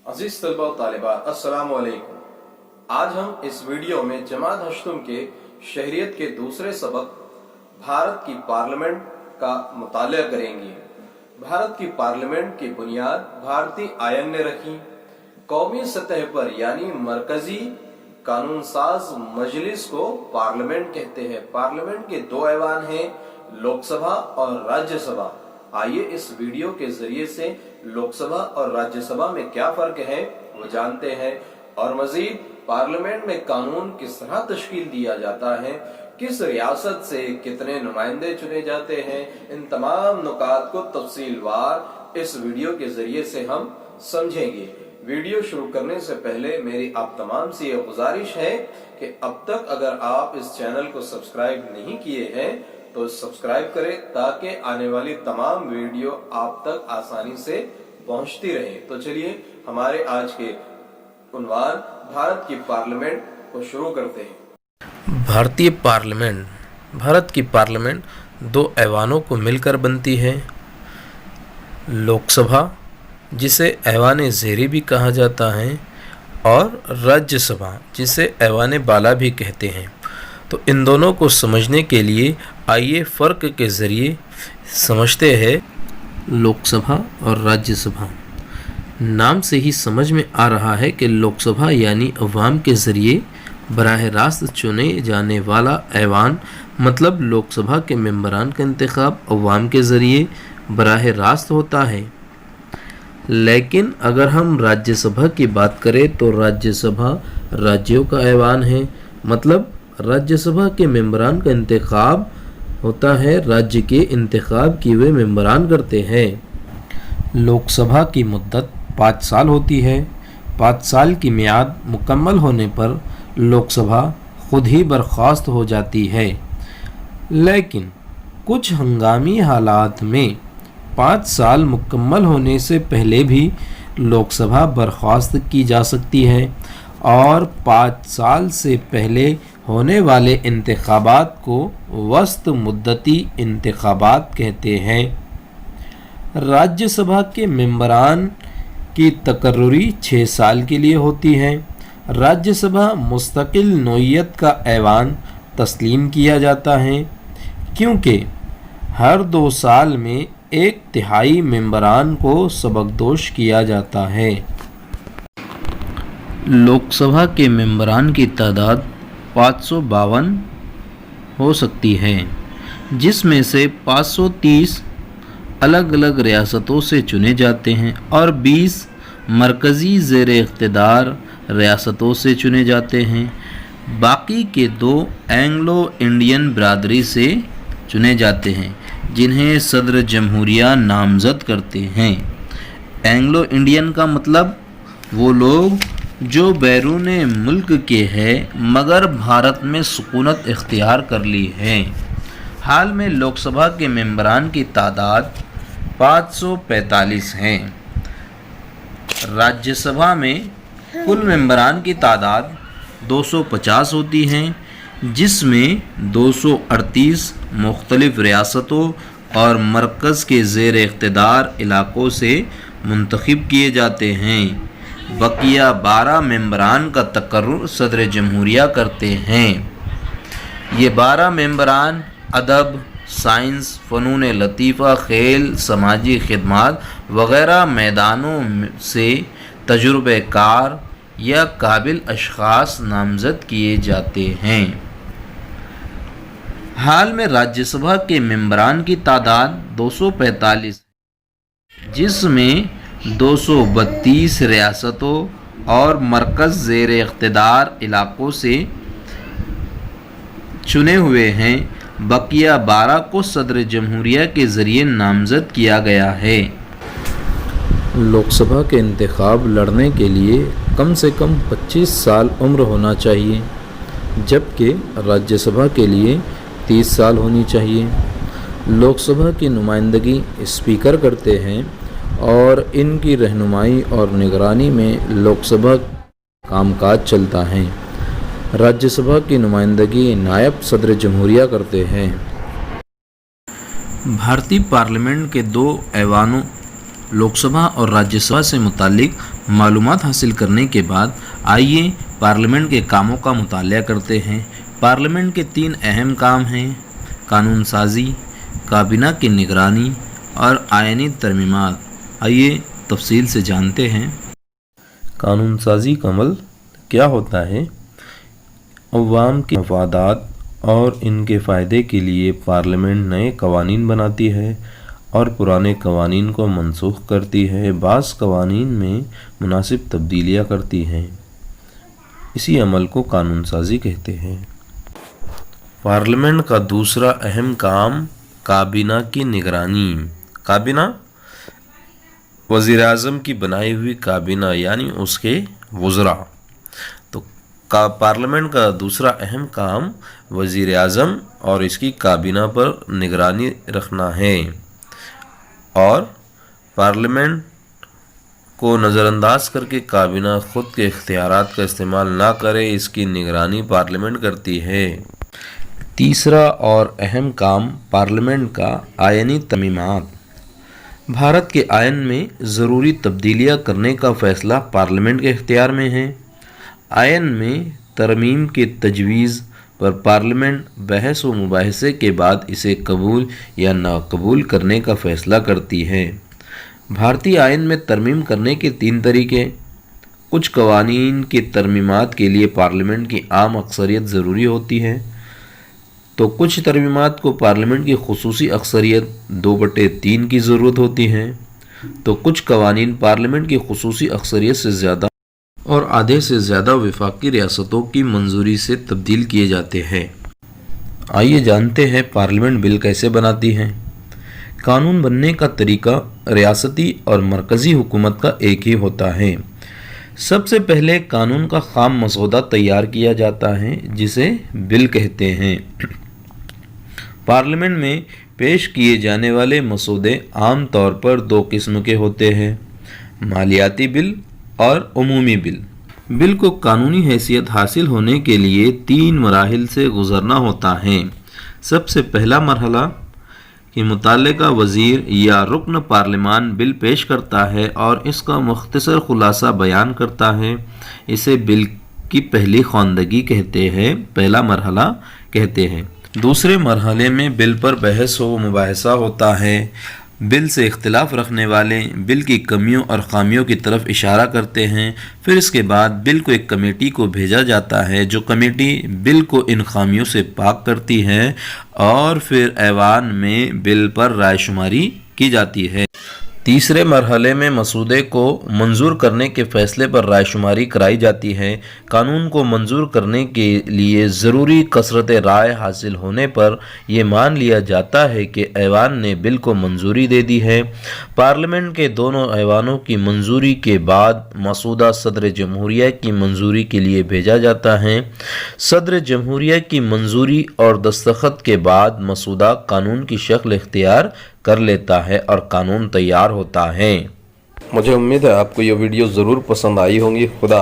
अजीज तलबा और तालिबात, अस्सलाम वालेकुम। आज हम इस वीडियो में जमात हश्तुम के शहरियत के दूसरे सबक भारत की पार्लियामेंट का मुताला करेंगे। भारत की पार्लियामेंट की बुनियाद भारतीय आयन ने रखी। कौमी सतह पर यानी मरकजी कानून साज मजलिस को पार्लियामेंट कहते हैं। पार्लियामेंट के दो ऐवान हैं, लोकसभा और राज्यसभा। आइए इस वीडियो के जरिए से लोकसभा और राज्यसभा में क्या फर्क है वो जानते हैं, और मजीद पार्लियामेंट में कानून किस तरह तश्कील दिया जाता है, किस रियासत से कितने नुमाइंदे चुने जाते हैं, इन तमाम नुकात को तफसीलवार इस वीडियो के जरिए से हम समझेंगे। वीडियो शुरू करने से पहले मेरी आप तमाम से ये गुजारिश है कि अब तक अगर आप इस चैनल को सब्सक्राइब नहीं किए हैं तो सब्सक्राइब करें ताकि आने वाली तमाम वीडियो आप तक आसानी से पहुंचती रहे। तो चलिए हमारे आज के उन्वान भारत की पार्लियामेंट को शुरू करते हैं। भारत की पार्लियामेंट दो ऐवानों को मिलकर बनती है। लोकसभा, जिसे ऐवान ज़ेरी भी कहा जाता है, और राज्यसभा, जिसे ऐवान बाला भी कहते हैं। तो इन दोनों को समझने के लिए आइए फ़र्क के ज़रिए समझते हैं। लोकसभा और राज्यसभा, नाम से ही समझ में आ रहा है कि लोकसभा यानी अवाम के ज़रिए बराह रास्त चुने जाने वाला ऐवान, मतलब लोकसभा के मेंबरान का इंतखाब अवाम के ज़रिए बराह रास्त होता है। लेकिन अगर हम राज्यसभा की बात करें तो राज्यसभा राज्यों का ऐवान है, मतलब राज्यसभा के मेंबरान का इंतखाब होता है, राज्य के इंतखाब किए हुए मेंबरान करते हैं। लोकसभा की मुद्दत 5 साल होती है। 5 साल की मियाद मुकम्मल होने पर लोकसभा खुद ही बर्खास्त हो जाती है। लेकिन कुछ हंगामी हालात में 5 साल मुकम्मल होने से पहले भी लोकसभा बर्खास्त की जा सकती है, और 5 साल से पहले होने वाले इंतखाबात को वस्त मुद्दती इंतखाबात कहते हैं। राज्यसभा के मेंबरान की तकर्रुरी 6 साल के लिए होती है। राज्यसभा मुस्तकिल नौइयत का ऐवान तस्लीम किया जाता है, क्योंकि हर 2 साल में 1/3 मेंबरान को सबकदोश किया जाता है। लोकसभा के मेंबरान की तादाद 552 हो सकती है, जिसमें से 530 अलग अलग रियासतों से चुने जाते हैं और 20 मरकज़ी ज़ेर इख्तिदार रियासतों से चुने जाते हैं। बाकी के 2 एंग्लो इंडियन बरादरी से चुने जाते हैं, जिन्हें सदर जमहूरिया नामज़द करते हैं। एंग्लो इंडियन का मतलब वो लोग जो बैरून मुल्क के हैं मगर भारत में सुकूनत इख्तियार कर ली है। हाल में लोकसभा के मेंबरान की तादाद 545 हैं। राज्यसभा में कुल मेंबरान की तादाद 250 होती हैं, जिसमें 238 मुख्तलिफ रियासतों और मरकज़ के ज़ेर इख्तिदार इलाक़ों से मुंतखब किए जाते हैं। बकिया 12 मेंबरान का तकर्रुर सदर जमहूरिया करते हैं। ये 12 मेंबरान अदब, साइंस, फ़नून लतीफ़ा, खेल, समाजी खिदमात वग़ैरह मैदानों से तजुर्बेकार या काबिल अशख़ास नामज़द किए जाते हैं। हाल में राज्यसभा के मेंबरान की तादाद 245, जिसमें 232 रियासतों और मरकज़ ज़ेर इख्तिदार इलाक़ों से चुने हुए हैं। बकिया 12 को सदर जमहूरिया के ज़रिए नामज़द किया गया है। लोकसभा के इंतखाब लड़ने के लिए कम से कम 25 साल उम्र होना चाहिए, जबकि राज्यसभा के लिए 30 साल होनी चाहिए। लोकसभा की नुमाइंदगी स्पीकर करते हैं और इनकी रहनुमाई और निगरानी में लोकसभा कामकाज चलता है। राज्यसभा की नुमाइंदगी नायब सदर जमहूरिया करते हैं। भारतीय पार्लियामेंट के 2 ऐवानों लोकसभा और राज्यसभा से मुतालिक मालूमात हासिल करने के बाद आइए पार्लियामेंट के कामों का मुतालिया करते हैं। पार्लियामेंट के 3 अहम काम हैं: कानून साजी, काबीना की निगरानी और आईनी तरमीमात। आइए तफसील से जानते हैं। कानून साजी का अमल क्या होता है? अवाम के मफादात और इनके फ़ायदे के लिए पार्लियामेंट नए कवानीन बनाती है और पुराने कवानीन को मनसूख करती है। बाज़ कवानीन में मुनासिब तब्दीलियाँ करती हैं। इसी अमल को कानून साजी कहते हैं। पार्लियामेंट का दूसरा अहम काम काबीना की निगरानी। काबीना वज़ीर-ए-आज़म की बनाई हुई काबीना यानी उसके वज़रा। तो पार्लियामेंट का दूसरा अहम काम वज़ीर-ए-आज़म और इसकी काबीना पर निगरानी रखना है और पार्लियामेंट को नज़रअंदाज करके काबीना ख़ुद के इख्तियारात का इस्तेमाल ना करे, इसकी निगरानी पार्लियामेंट करती है। तीसरा और अहम काम पार्लियामेंट का आयनी तरमीमात। भारत के आयन में ज़रूरी तब्दीलियाँ करने का फ़ैसला पार्लियामेंट के इख्तियार में है। आयन में तरमीम के तजवीज़ पर पार्लियामेंट बहस व मुबाहिसे के बाद इसे कबूल या नाकबूल करने का फ़ैसला करती है। भारतीय आयन में तरमीम करने के 3 तरीके। कुछ कवानीन की तरमीमात के लिए पार्लियामेंट की आम अक्सरियत ज़रूरी होती है, तो कुछ तरमीमात को पार्लियामेंट की खुसूसी अक्सरियत 2/3 की ज़रूरत होती है, तो कुछ कवानीन पार्लियामेंट की खुसूसी अक्सरियत से ज़्यादा और आधे से ज़्यादा वफाकी रियासतों की मंजूरी से तब्दील किए जाते हैं। आइए जानते हैं पार्लियामेंट बिल कैसे बनाती है। कानून बनने का तरीका रियासती और मरकज़ी हुकूमत का एक ही होता है। सबसे पहले कानून का खाम मसौदा तैयार किया जाता है जिसे बिल कहते हैं। पार्लियामेंट में पेश किए जाने वाले मसौदे आम तौर पर 2 किस्म के होते हैं: मालियाती बिल और उमूमी बिल। बिल को कानूनी हैसियत हासिल होने के लिए 3 मराहिल से गुजरना होता है। सबसे पहला मरहला कि मुतल्लिका वज़ीर या रुकन पार्लियामान बिल पेश करता है और इसका मुख्तसर खुलासा बयान करता है। इसे बिल की पहली ख्वानदगी कहते हैं, पहला मरहला कहते हैं। दूसरे मरहले में बिल पर बहस व मुबाहिसा होता है। बिल से इख्तिलाफ रखने वाले बिल की कमियों और खामियों की तरफ इशारा करते हैं। फिर इसके बाद बिल को एक कमेटी को भेजा जाता है, जो कमेटी बिल को इन खामियों से पाक करती है और फिर ऐवान में बिल पर रायशुमारी की जाती है। तीसरे मरहले में मसूदे को मंजूर करने के फ़ैसले पर रायशुमारी कराई जाती है। कानून को मंजूर करने के लिए ज़रूरी कसरत राय हासिल होने पर यह मान लिया जाता है कि ऐवान ने बिल को मंजूरी दे दी है। पार्लियामेंट के दोनों ऐवानों की मंजूरी के बाद मसूदा सदर जमहूरिया की मंजूरी के लिए भेजा जाता है। सदर जमहूरिया की मंजूरी और दस्तखत के बाद मसूदा कानून की शक्ल इख्तियार कर लेता है और कानून तैयार होता है। मुझे उम्मीद है आपको ये वीडियो ज़रूर पसंद आई होंगी। खुदा